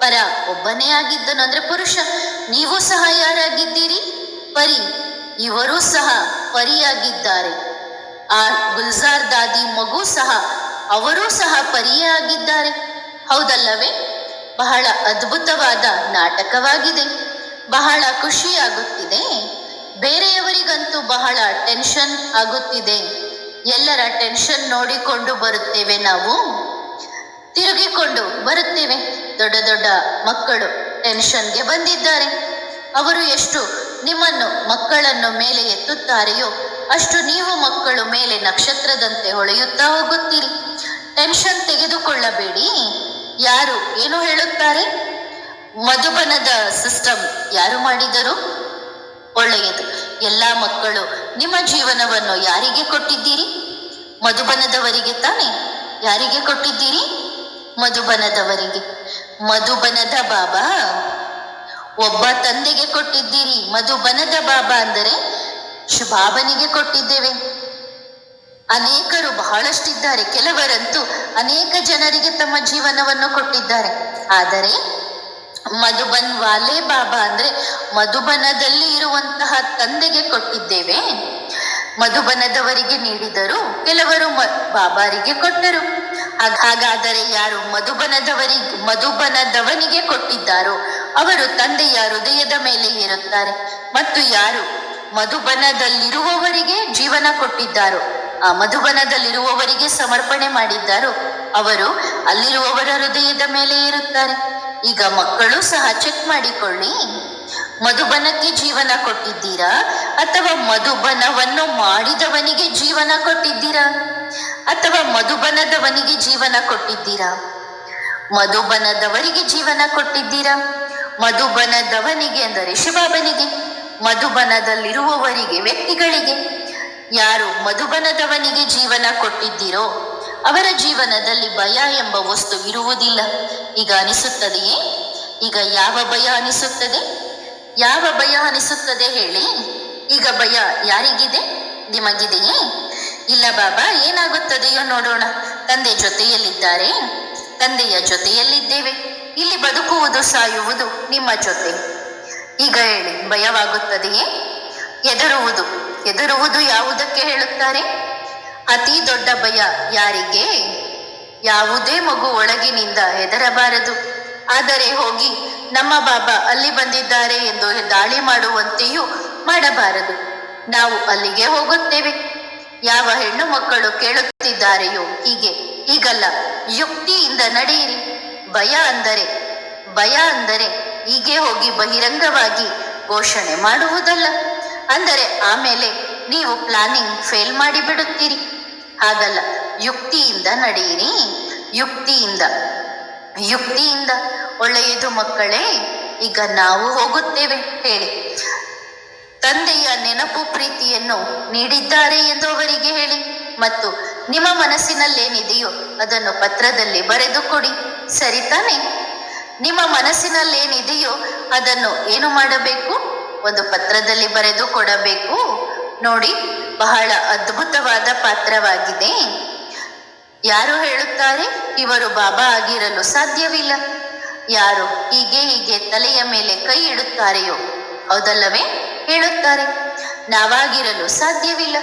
ಪರ ಒಬ್ಬನೇ ಆಗಿದ್ದನು ಅಂದ್ರೆ ಪುರುಷ. ನೀವು ಸಹ ಯಾರಾಗಿದ್ದೀರಿ? ಪರಿ. ಇವರೂ ಸಹ ಪರಿಯಾಗಿದ್ದಾರೆ. ಆ ಗುಲ್ಜಾರ್ ದಾದಿ ಮಗು ಸಹ, ಅವರೂ ಸಹ ಪರಿಯೇ ಆಗಿದ್ದಾರೆ, ಹೌದಲ್ಲವೇ? ಬಹಳ ಅದ್ಭುತವಾದ ನಾಟಕವಾಗಿದೆ. ಬಹಳ ಖುಷಿಯಾಗುತ್ತಿದೆ. ಬೇರೆಯವರಿಗಂತೂ ಬಹಳ ಟೆನ್ಷನ್ ಆಗುತ್ತಿದೆ. ಎಲ್ಲರ ಟೆನ್ಷನ್ ನೋಡಿಕೊಂಡು ಬರುತ್ತೇವೆ ನಾವು, ತಿರುಗಿಕೊಂಡು ಬರುತ್ತೇವೆ. ದೊಡ್ಡ ದೊಡ್ಡ ಮಕ್ಕಳು ಟೆನ್ಷನ್ಗೆ ಬಂದಿದ್ದಾರೆ. ಅವರು ಎಷ್ಟು ನಿಮ್ಮನ್ನು ಮಕ್ಕಳನ್ನು ಮೇಲೆ ಎತ್ತುತ್ತಾರೆಯೋ ಅಷ್ಟು ನೀವು ಮಕ್ಕಳು ಮೇಲೆ ನಕ್ಷತ್ರದಂತೆ ಹೊಳೆಯುತ್ತಾ ಹೋಗುತ್ತೀರಿ. ಟೆನ್ಷನ್ ತೆಗೆದುಕೊಳ್ಳಬೇಡಿ. ಯಾರು ಏನು ಹೇಳುತ್ತಾರೆ? ಮಧುಬನದ ಸಿಸ್ಟಮ್ ಯಾರು ಮಾಡಿದರು? ಒಳ್ಳೆಯದು. ಎಲ್ಲ ಮಕ್ಕಳು ನಿಮ್ಮ ಜೀವನವನ್ನು ಯಾರಿಗೆ ಕೊಟ್ಟಿದ್ದೀರಿ? ಮಧುಬನದವರಿಗೆ ತಾನೆ. ಯಾರಿಗೆ ಕೊಟ್ಟಿದ್ದೀರಿ? ಮಧುಬನದವರಿಗೆ. ಮಧುಬನದ ಬಾಬಾ ಒಬ್ಬ ತಂದೆಗೆ ಕೊಟ್ಟಿದ್ದೀರಿ, ಮಧುಬನದ ಬಾಬಾ ಅಂದರೆ ಬಾಬನಿಗೆ ಕೊಟ್ಟಿದ್ದೇವೆ. ಅನೇಕರು ಬಹಳಷ್ಟಿದ್ದಾರೆ, ಕೆಲವರಂತೂ ಅನೇಕ ಜನರಿಗೆ ತಮ್ಮ ಜೀವನವನ್ನು ಕೊಟ್ಟಿದ್ದಾರೆ. ಆದರೆ ಮಧುಬನ್ ವಾಲೆ ಬಾಬಾ ಅಂದ್ರೆ ಮಧುಬನದಲ್ಲಿ ಇರುವಂತಹ ತಂದೆಗೆ ಕೊಟ್ಟಿದ್ದೇವೆ. ಮಧುಬನದವರಿಗೆ ನೀಡಿದರು, ಕೆಲವರು ಬಾಬಾರಿಗೆ ಕೊಟ್ಟರು. ಹಾಗಾದರೆ ಯಾರು ಮಧುಬನದವನಿಗೆ ಕೊಟ್ಟಿದ್ದಾರೋ ಅವರು ತಂದೆಯ ಹೃದಯದ ಮೇಲೆ ಇರುತ್ತಾರೆ. ಮತ್ತು ಯಾರು ಮಧುಬನದಲ್ಲಿರುವವರಿಗೆ ಜೀವನ ಕೊಟ್ಟಿದ್ದಾರೋ, ಆ ಮಧುಬನದಲ್ಲಿರುವವರಿಗೆ ಸಮರ್ಪಣೆ ಮಾಡಿದ್ದಾರೋ ಅವರು ಅಲ್ಲಿರುವವರ ಹೃದಯದ ಮೇಲೆ ಇರುತ್ತಾರೆ. ಈಗ ಮಕ್ಕಳು ಸಹ ಚೆಕ್ ಮಾಡಿಕೊಳ್ಳಿ, ಮಧುಬನಕ್ಕೆ ಜೀವನ ಕೊಟ್ಟಿದ್ದೀರಾ ಅಥವಾ ಮಧುಬನವನ್ನು ಮಾಡಿದವನಿಗೆ ಜೀವನ ಕೊಟ್ಟಿದ್ದೀರಾ ಅಥವಾ ಮಧುಬನದವನಿಗೆ ಜೀವನ ಕೊಟ್ಟಿದ್ದೀರಾ? ಮಧುಬನದವರಿಗೆ ಜೀವನ ಕೊಟ್ಟಿದ್ದೀರಾ? ಮಧುಬನದವನಿಗೆ ಅಂದರೆ ಶಿವಬನಿಗೆ, ಮಧುಬನದಲ್ಲಿರುವವರಿಗೆ, ವ್ಯಕ್ತಿಗಳಿಗೆ. ಯಾರು ಮಧುಬನದವನಿಗೆ ಜೀವನ ಕೊಟ್ಟಿದ್ದೀರೋ ಅವರ ಜೀವನದಲ್ಲಿ ಭಯ ಎಂಬ ವಸ್ತು ಇರುವುದಿಲ್ಲ. ಈಗ ಅನಿಸುತ್ತದೆಯೇ? ಈಗ ಯಾವ ಭಯ ಅನಿಸುತ್ತದೆ? ಯಾವ ಭಯ ಅನಿಸುತ್ತದೆ ಹೇಳಿ? ಈಗ ಭಯ ಯಾರಿಗಿದೆ? ನಿಮಗಿದೆಯೇ? ಇಲ್ಲ ಬಾಬಾ, ಏನಾಗುತ್ತದೆಯೋ ನೋಡೋಣ. ತಂದೆ ಜೊತೆಯಲ್ಲಿದ್ದಾರೆ, ತಂದೆಯ ಜೊತೆಯಲ್ಲಿದ್ದೇವೆ. ಇಲ್ಲಿ ಬದುಕುವುದು ಸಾಯುವುದು ನಿಮ್ಮ ಜೊತೆ. ಈಗ ಹೇಳಿ, ಭಯವಾಗುತ್ತದೆಯೇ? ಹೆದರುವುದು ಯಾವುದಕ್ಕೆ ಹೇಳುತ್ತಾರೆ? ಅತಿ ದೊಡ್ಡ ಭಯ ಯಾರಿಗೆ? ಯಾವುದೇ ಮಗು ಒಳಗಿನಿಂದ ಹೆದರಬಾರದು. ಆದರೆ ಹೋಗಿ ನಮ್ಮ ಬಾಬಾ ಅಲ್ಲಿ ಬಂದಿದ್ದಾರೆ ಎಂದು ದಾಳಿ ಮಾಡುವಂತೆಯೂ ಮಾಡಬಾರದು. ನಾವು ಅಲ್ಲಿಗೆ ಹೋಗುತ್ತೇವೆ. ಯಾವ ಹೆಣ್ಣು ಮಕ್ಕಳು ಕೇಳುತ್ತಿದ್ದಾರೆಯೋ ಹೀಗಲ್ಲ, ಯುಕ್ತಿಯಿಂದ ನಡೆಯಿರಿ. ಭಯ ಅಂದರೆ ಹೀಗೆ ಹೋಗಿ ಬಹಿರಂಗವಾಗಿ ಘೋಷಣೆ ಮಾಡುವುದಲ್ಲ. ಅಂದರೆ ಆಮೇಲೆ ನೀವು ಪ್ಲಾನಿಂಗ್ ಫೇಲ್ ಮಾಡಿಬಿಡುತ್ತೀರಿ. ಹಾಗಲ್ಲ, ಯುಕ್ತಿಯಿಂದ ನಡೆಯಿರಿ. ಯುಕ್ತಿಯಿಂದ ಒಳ್ಳೆಯದು ಮಕ್ಕಳೇ. ಈಗ ನಾವು ಹೋಗುತ್ತೇವೆ ಹೇಳಿ. ತಂದೆಯ ನೆನಪು ಪ್ರೀತಿಯನ್ನು ನೀಡಿದ್ದಾರೆ ಎಂದು ಅವರಿಗೆ ಹೇಳಿ. ಮತ್ತು ನಿಮ್ಮ ಮನಸ್ಸಿನಲ್ಲೇನಿದೆಯೋ ಅದನ್ನು ಪತ್ರದಲ್ಲಿ ಬರೆದು ಕೊಡಿ. ಸರಿ ತಾನೆ? ನಿಮ್ಮ ಮನಸ್ಸಿನಲ್ಲೇನಿದೆಯೋ ಅದನ್ನು ಏನು ಮಾಡಬೇಕು? ಒಂದು ಪತ್ರದಲ್ಲಿ ಬರೆದು ಕೊಡಬೇಕು. ನೋಡಿ, ಬಹಳ ಅದ್ಭುತವಾದ ಪಾತ್ರವಾಗಿದೆ. ಯಾರು ಹೇಳುತ್ತಾರೆ ಇವರು ಬಾಬಾ ಆಗಿರಲು ಸಾಧ್ಯವಿಲ್ಲ? ಯಾರು ಹೀಗೆ ತಲೆಯ ಮೇಲೆ ಕೈ ಇಡುತ್ತಾರೆಯೋ, ಹೌದಲ್ಲವೇ? ಹೇಳುತ್ತಾರೆ ನಾವಾಗಿರಲು ಸಾಧ್ಯವಿಲ್ಲ.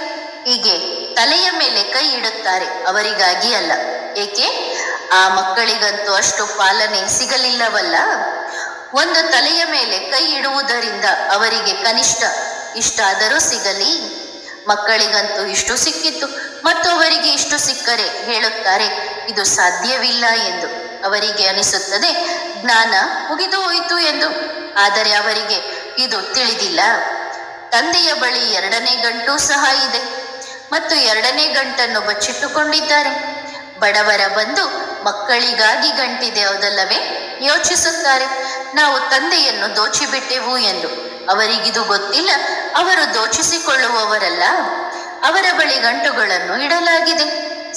ಹೀಗೆ ತಲೆಯ ಮೇಲೆ ಕೈ ಇಡುತ್ತಾರೆ, ಅವರಿಗಾಗಿ ಅಲ್ಲ. ಏಕೆ? ಆ ಮಕ್ಕಳಿಗಂತೂ ಅಷ್ಟು ಪಾಲನೆ ಸಿಗಲಿಲ್ಲವಲ್ಲ. ಒಂದು ತಲೆಯ ಮೇಲೆ ಕೈ ಇಡುವುದರಿಂದ ಅವರಿಗೆ ಕನಿಷ್ಠ ಇಷ್ಟಾದರೂ ಸಿಗಲಿ. ಮಕ್ಕಳಿಗಂತೂ ಇಷ್ಟು ಸಿಕ್ಕಿತ್ತು ಮತ್ತು ಅವರಿಗೆ ಇಷ್ಟು ಸಿಕ್ಕರೆ ಹೇಳುತ್ತಾರೆ ಇದು ಸಾಧ್ಯವಿಲ್ಲ ಎಂದು. ಅವರಿಗೆ ಅನಿಸುತ್ತದೆ ಜ್ಞಾನ ಮುಗಿದು ಹೋಯಿತು ಎಂದು. ಆದರೆ ಅವರಿಗೆ ಇದು ತಿಳಿದಿಲ್ಲ. ತಂದೆಯ ಬಳಿ 2ನೇ ಗಂಟು ಸಹ ಇದೆ ಮತ್ತು 2ನೇ ಗಂಟನ್ನು ಬಚ್ಚಿಟ್ಟುಕೊಂಡಿದ್ದಾರೆ. ಬಡವರ ಬಂದು ಮಕ್ಕಳಿಗಾಗಿ ಗಂಟಿದೆ, ಹೌದಲ್ಲವೇ? ಯೋಚಿಸುತ್ತಾರೆ ನಾವು ತಂದೆಯನ್ನು ದೋಚಿಬಿಟ್ಟೆವು ಎಂದು. ಅವರಿಗಿದು ಗೊತ್ತಿಲ್ಲ, ಅವರು ದೋಚಿಸಿಕೊಳ್ಳುವವರಲ್ಲ. ಅವರ ಬಳಿ ಗಂಟುಗಳನ್ನು ಇಡಲಾಗಿದೆ.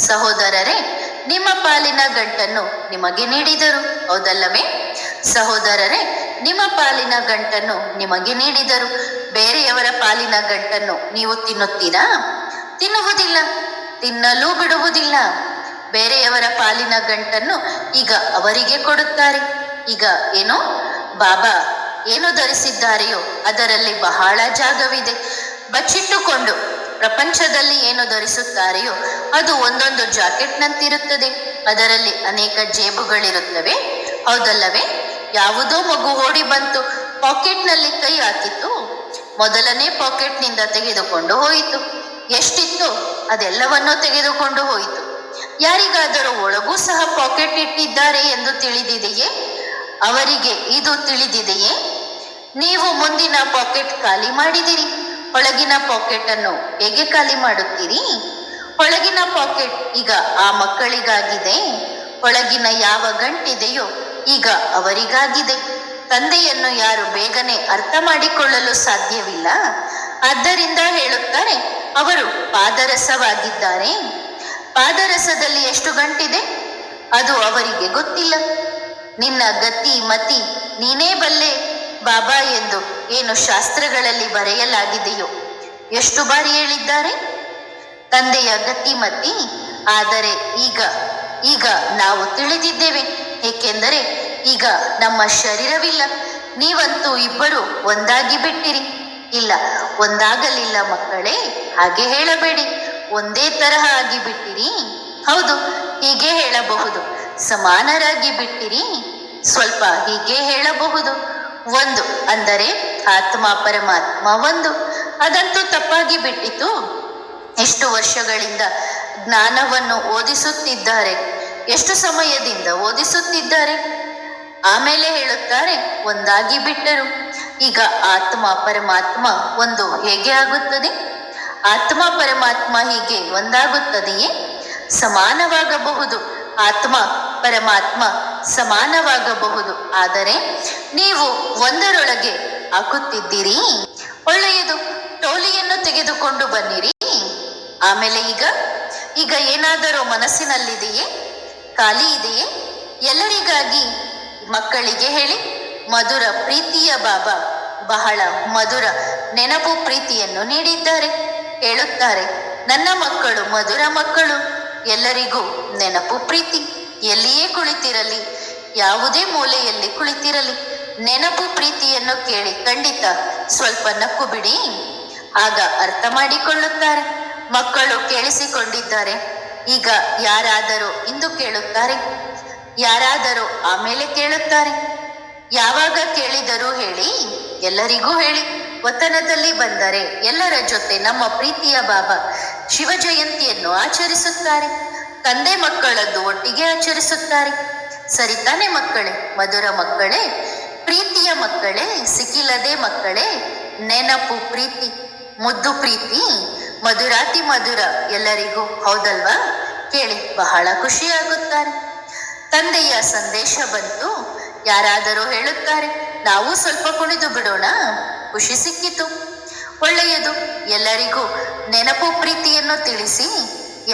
ಸಹೋದರರೇ, ನಿಮ್ಮ ಪಾಲಿನ ಗಂಟನ್ನು ನಿಮಗೆ ನೀಡಿದರು, ಹೌದಲ್ಲವೇ? ಸಹೋದರರೇ, ನಿಮ್ಮ ಪಾಲಿನ ಗಂಟನ್ನು ನಿಮಗೆ ನೀಡಿದರು. ಬೇರೆಯವರ ಪಾಲಿನ ಗಂಟನ್ನು ನೀವು ತಿನ್ನುತ್ತೀರಾ? ತಿನ್ನುವುದಿಲ್ಲ, ತಿನ್ನಲೂ ಬಿಡುವುದಿಲ್ಲ. ಬೇರೆಯವರ ಪಾಲಿನ ಗಂಟನ್ನು ಈಗ ಅವರಿಗೆ ಕೊಡುತ್ತಾರೆ. ಈಗ ಏನು? ಬಾಬಾ ಏನು ಧರಿಸಿದ್ದಾರೆಯೋ ಅದರಲ್ಲಿ ಬಹಳ ಜಾಗವಿದೆ. ಬಚ್ಚಿಟ್ಟುಕೊಂಡು ಪ್ರಪಂಚದಲ್ಲಿ ಏನು ಧರಿಸುತ್ತಾರೆಯೋ ಅದು ಒಂದೊಂದು ಜಾಕೆಟ್ನಂತಿರುತ್ತದೆ. ಅದರಲ್ಲಿ ಅನೇಕ ಜೇಬುಗಳಿರುತ್ತವೆ, ಹೌದಲ್ಲವೇ? ಯಾವುದೋ ಮಗು ಓಡಿ ಬಂತು, ಪಾಕೆಟ್ನಲ್ಲಿ ಕೈ ಹಾಕಿತ್ತು. ಮೊದಲನೇ ಪಾಕೆಟ್ನಿಂದ ತೆಗೆದುಕೊಂಡು ಹೋಯಿತು. ಎಷ್ಟಿತ್ತು ಅದೆಲ್ಲವನ್ನೂ ತೆಗೆದುಕೊಂಡು ಹೋಯಿತು. ಯಾರಿಗಾದರೂ ಒಳಗೂ ಸಹ ಪಾಕೆಟ್ ಇಟ್ಟಿದ್ದಾರೆ ಎಂದು ತಿಳಿದಿದೆಯೇ? ಅವರಿಗೆ ಇದು ತಿಳಿದಿದೆಯೇ? ನೀವು ಮುಂದಿನ ಪಾಕೆಟ್ ಖಾಲಿ ಮಾಡಿದಿರಿ. ಒಳಗಿನ ಪಾಕೆಟ್ ಅನ್ನು ಹೇಗೆ ಖಾಲಿ ಮಾಡುತ್ತೀರಿ? ಒಳಗಿನ ಪಾಕೆಟ್ ಈಗ ಆ ಮಕ್ಕಳಿಗಾಗಿದೆ. ಒಳಗಿನ ಯಾವ ಗಂಟಿದೆಯೋ ಈಗ ಅವರಿಗಾಗಿದೆ. ತಂದೆಯನ್ನು ಯಾರು ಬೇಗನೆ ಅರ್ಥ ಮಾಡಿಕೊಳ್ಳಲು ಸಾಧ್ಯವಿಲ್ಲ. ಆದ್ದರಿಂದ ಹೇಳುತ್ತಾರೆ ಅವರು ಪಾದರಸವಾಗಿದ್ದಾರೆ. ಪಾದರಸದಲ್ಲಿ ಎಷ್ಟು ಗಂಟಿದೆ ಅದು ಅವರಿಗೆ ಗೊತ್ತಿಲ್ಲ. ನಿನ್ನ ಗತಿ ಮತಿ ನೀನೇ ಬಲ್ಲೆ ಬಾಬಾ ಎಂದು ಏನು ಶಾಸ್ತ್ರಗಳಲ್ಲಿ ಬರೆಯಲಾಗಿದೆಯೋ ಎಷ್ಟು ಬಾರಿ ಹೇಳಿದ್ದಾರೆ ತಂದೆಯ ಗತಿಮತಿ. ಆದರೆ ಈಗ ನಾವು ತಿಳಿದಿದ್ದೇವೆ, ಏಕೆಂದರೆ ಈಗ ನಮ್ಮ ಶರೀರವಿಲ್ಲ. ನೀವಂತೂ ಇಬ್ಬರು ಒಂದಾಗಿ ಬಿಟ್ಟಿರಿ. ಇಲ್ಲ, ಒಂದಾಗಲಿಲ್ಲ ಮಕ್ಕಳೇ, ಹಾಗೆ ಹೇಳಬೇಡಿ. ಒಂದೇ ತರಹ ಆಗಿ ಬಿಟ್ಟಿರಿ. ಹೌದು, ಹೀಗೆ ಹೇಳಬಹುದು. ಸಮಾನರಾಗಿ ಬಿಟ್ಟಿರಿ. ಸ್ವಲ್ಪ ಹೀಗೆ ಹೇಳಬಹುದು. ಒಂದು ಅಂದರೆ ಆತ್ಮ ಪರಮಾತ್ಮ ಒಂದು. ಅದಂತೂ ತಪ್ಪಾಗಿ ಬಿಟ್ಟಿತು. ಎಷ್ಟು ವರ್ಷಗಳಿಂದ ಜ್ಞಾನವನ್ನು ಓದಿಸುತ್ತಿದ್ದಾರೆ, ಎಷ್ಟು ಸಮಯದಿಂದ ಓದಿಸುತ್ತಿದ್ದಾರೆ. ಆಮೇಲೆ ಹೇಳುತ್ತಾರೆ ಒಂದಾಗಿ ಬಿಟ್ಟರು. ಈಗ ಆತ್ಮ ಪರಮಾತ್ಮ ಒಂದು ಹೇಗೆ ಆಗುತ್ತದೆ? ಆತ್ಮ ಪರಮಾತ್ಮ ಹೀಗೆ ಒಂದಾಗುತ್ತದೆಯೇ? ಸಮಾನವಾಗಬಹುದು. ಆತ್ಮ ಪರಮಾತ್ಮ ಸಮಾನವಾಗಬಹುದು. ಆದರೆ ನೀವು ಒಂದರೊಳಗೆ ಹಾಕುತ್ತಿದ್ದೀರಿ. ಒಳ್ಳೆಯದು, ಟೋಲಿಯನ್ನು ತೆಗೆದುಕೊಂಡು ಬನ್ನಿರಿ. ಆಮೇಲೆ ಈಗ ಏನಾದರೂ ಮನಸ್ಸಿನಲ್ಲಿದೆಯೇ? ಖಾಲಿ ಇದೆಯೇ? ಎಲ್ಲರಿಗಾಗಿ ಮಕ್ಕಳಿಗೆ ಹೇಳಿ. ಮಧುರ ಪ್ರೀತಿಯ ಬಾಬಾ ಬಹಳ ಮಧುರ ನೆನಪು ಪ್ರೀತಿಯನ್ನು ನೀಡಿದ್ದಾರೆ. ಹೇಳುತ್ತಾರೆ, ನನ್ನ ಮಕ್ಕಳು ಮಧುರ ಮಕ್ಕಳು. ಎಲ್ಲರಿಗೂ ನೆನಪು ಪ್ರೀತಿ. ಎಲ್ಲಿಯೇ ಕುಳಿತಿರಲಿ, ಯಾವುದೇ ಮೂಲೆಯಲ್ಲಿ ಕುಳಿತಿರಲಿ, ನೆನಪು ಪ್ರೀತಿಯನ್ನು ಕೇಳಿ ಖಂಡಿತ ಸ್ವಲ್ಪ ನಕ್ಕು ಬಿಡಿ. ಆಗ ಅರ್ಥ ಮಾಡಿಕೊಳ್ಳುತ್ತಾರೆ. ಮಕ್ಕಳು ಕೇಳಿಸಿಕೊಂಡಿದ್ದಾರೆ. ಈಗ ಯಾರಾದರೂ ಇಂದು ಕೇಳುತ್ತಾರೆ, ಯಾರಾದರೂ ಆಮೇಲೆ ಕೇಳುತ್ತಾರೆ. ಯಾವಾಗ ಕೇಳಿದರೂ ಹೇಳಿ, ಎಲ್ಲರಿಗೂ ಹೇಳಿ. ವತನದಲ್ಲಿ ಬಂದರೆ ಎಲ್ಲರ ಜೊತೆ ನಮ್ಮ ಪ್ರೀತಿಯ ಬಾಬಾ ಶಿವ ಜಯಂತಿಯನ್ನು ಆಚರಿಸುತ್ತಾರೆ. ತಂದೆ ಮಕ್ಕಳದ್ದು ಒಟ್ಟಿಗೆ ಆಚರಿಸುತ್ತಾರೆ. ಸರಿ ತಾನೆ ಮಕ್ಕಳೇ? ಮಧುರ ಮಕ್ಕಳೇ, ಪ್ರೀತಿಯ ಮಕ್ಕಳೇ, ಸಿಕ್ಕಿಲ್ಲದೆ ಮಕ್ಕಳೇ, ನೆನಪು ಪ್ರೀತಿ, ಮುದ್ದು ಪ್ರೀತಿ, ಮಧುರಾತಿ ಮಧುರ ಎಲ್ಲರಿಗೂ. ಹೌದಲ್ವಾ? ಕೇಳಿ ಬಹಳ ಖುಷಿಯಾಗುತ್ತಾರೆ. ತಂದೆಯ ಸಂದೇಶ ಬಂತು. ಯಾರಾದರೂ ಹೇಳುತ್ತಾರೆ, ನಾವು ಸ್ವಲ್ಪ ಕುಣಿದು ಬಿಡೋಣ, ಖುಷಿ ಸಿಕ್ಕಿತು. ಒಳ್ಳೆಯದು. ಎಲ್ಲರಿಗೂ ನೆನಪು ಪ್ರೀತಿಯನ್ನು ತಿಳಿಸಿ.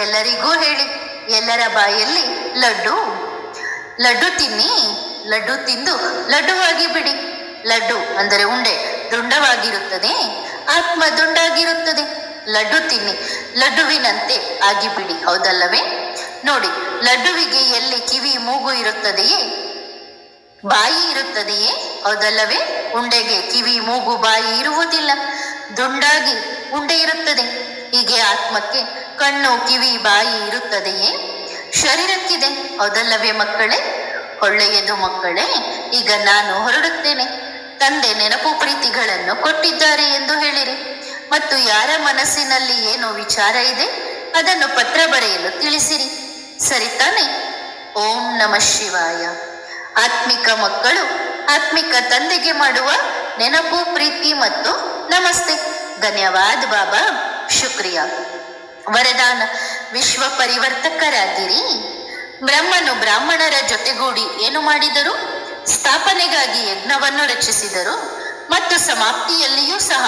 ಎಲ್ಲರಿಗೂ ಹೇಳಿ, ಎಲ್ಲರ ಬಾಯಲ್ಲಿ ಲಡ್ಡು ತಿನ್ನಿ. ಲಡ್ಡು ತಿಂದು ಲಡ್ಡುವಾಗಿ ಬಿಡಿ. ಲಡ್ಡು ಅಂದರೆ ಉಂಡೆ ದುಂಡವಾಗಿರುತ್ತದೆ, ಆತ್ಮ ದುಂಡಾಗಿರುತ್ತದೆ. ಲಡ್ಡು ತಿನ್ನಿ, ಲಡ್ಡುವಿನಂತೆ ಆಗಿಬಿಡಿ. ಹೌದಲ್ಲವೇ? ನೋಡಿ, ಲಡ್ಡುವಿಗೆ ಎಲ್ಲಿ ಕಿವಿ ಮೂಗು ಇರುತ್ತದೆಯೇ? ಬಾಯಿ ಇರುತ್ತದೆಯೇ? ಹೌದಲ್ಲವೇ? ಉಂಡೆಗೆ ಕಿವಿ ಮೂಗು ಬಾಯಿ ಇರುವುದಿಲ್ಲ, ದುಂಡಾಗಿ ಉಂಡೆ ಇರುತ್ತದೆ. ಹೀಗೆ ಆತ್ಮಕ್ಕೆ ಕಣ್ಣು ಕಿವಿ ಬಾಯಿ ಇರುತ್ತದೆಯೇ? ಶರೀರಕ್ಕಿದೆ. ಹೌದಲ್ಲವೇ ಮಕ್ಕಳೇ? ಒಳ್ಳೆಯದು ಮಕ್ಕಳೇ. ಈಗ ನಾನು ಹೊರಡುತ್ತೇನೆ. ತಂದೆ ನೆನಪು ಪ್ರೀತಿಗಳನ್ನು ಕೊಟ್ಟಿದ್ದಾರೆ ಎಂದು ಹೇಳಿರಿ. ಮತ್ತು ಯಾರ ಮನಸ್ಸಿನಲ್ಲಿ ಏನು ವಿಚಾರ ಇದೆ ಅದನ್ನು ಪತ್ರ ಬರೆಯಲು ತಿಳಿಸಿರಿ. ಸರಿ ತಾನೆ? ಓಂ ನಮಃ ಶಿವಾಯ. ಆತ್ಮಿಕ ಮಕ್ಕಳು ಆತ್ಮಿಕ ತಂದೆಗೆ ಮಾಡುವ ನೆನಪು ಪ್ರೀತಿ ಮತ್ತು ನಮಸ್ತೆ. ಧನ್ಯವಾದ ಬಾಬಾ, ಶುಕ್ರಿಯಾ. ವರದಾನ: ವಿಶ್ವ ಪರಿವರ್ತಕರಾಗಿರಿ. ಬ್ರಹ್ಮನು ಬ್ರಾಹ್ಮಣರ ಜೊತೆಗೂಡಿ ಏನು ಮಾಡಿದರು? ಸ್ಥಾಪನೆಗಾಗಿ ಯಜ್ಞವನ್ನು ರಚಿಸಿದರು. ಮತ್ತು ಸಮಾಪ್ತಿಯಲ್ಲಿಯೂ ಸಹ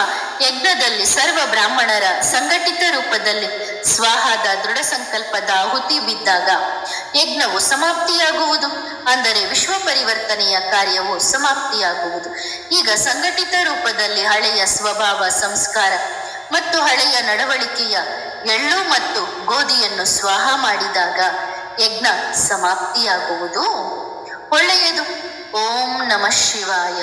ಯಜ್ಞದಲ್ಲಿ ಸರ್ವ ಬ್ರಾಹ್ಮಣರ ಸಂಘಟಿತ ರೂಪದಲ್ಲಿ ಸ್ವಾಹಾದ ದೃಢ ಸಂಕಲ್ಪದ ಆಹುತಿ ಬಿದ್ದಾಗ ಯಜ್ಞವು ಸಮಾಪ್ತಿಯಾಗುವುದು. ಅಂದರೆ ವಿಶ್ವ ಪರಿವರ್ತನೆಯ ಕಾರ್ಯವು ಸಮಾಪ್ತಿಯಾಗುವುದು. ಈಗ ಸಂಘಟಿತ ರೂಪದಲ್ಲಿ ಹಳೆಯ ಸ್ವಭಾವ, ಸಂಸ್ಕಾರ ಮತ್ತು ಹಳೆಯ ನಡವಳಿಕೆಯ ಎಳ್ಳು ಮತ್ತು ಗೋಧಿಯನ್ನು ಸ್ವಾಹ ಮಾಡಿದಾಗ ಯಜ್ಞ ಸಮಾಪ್ತಿಯಾಗುವುದು. ಒಳ್ಳೆಯದು. ಓಂ ನಮಃ ಶಿವಾಯ.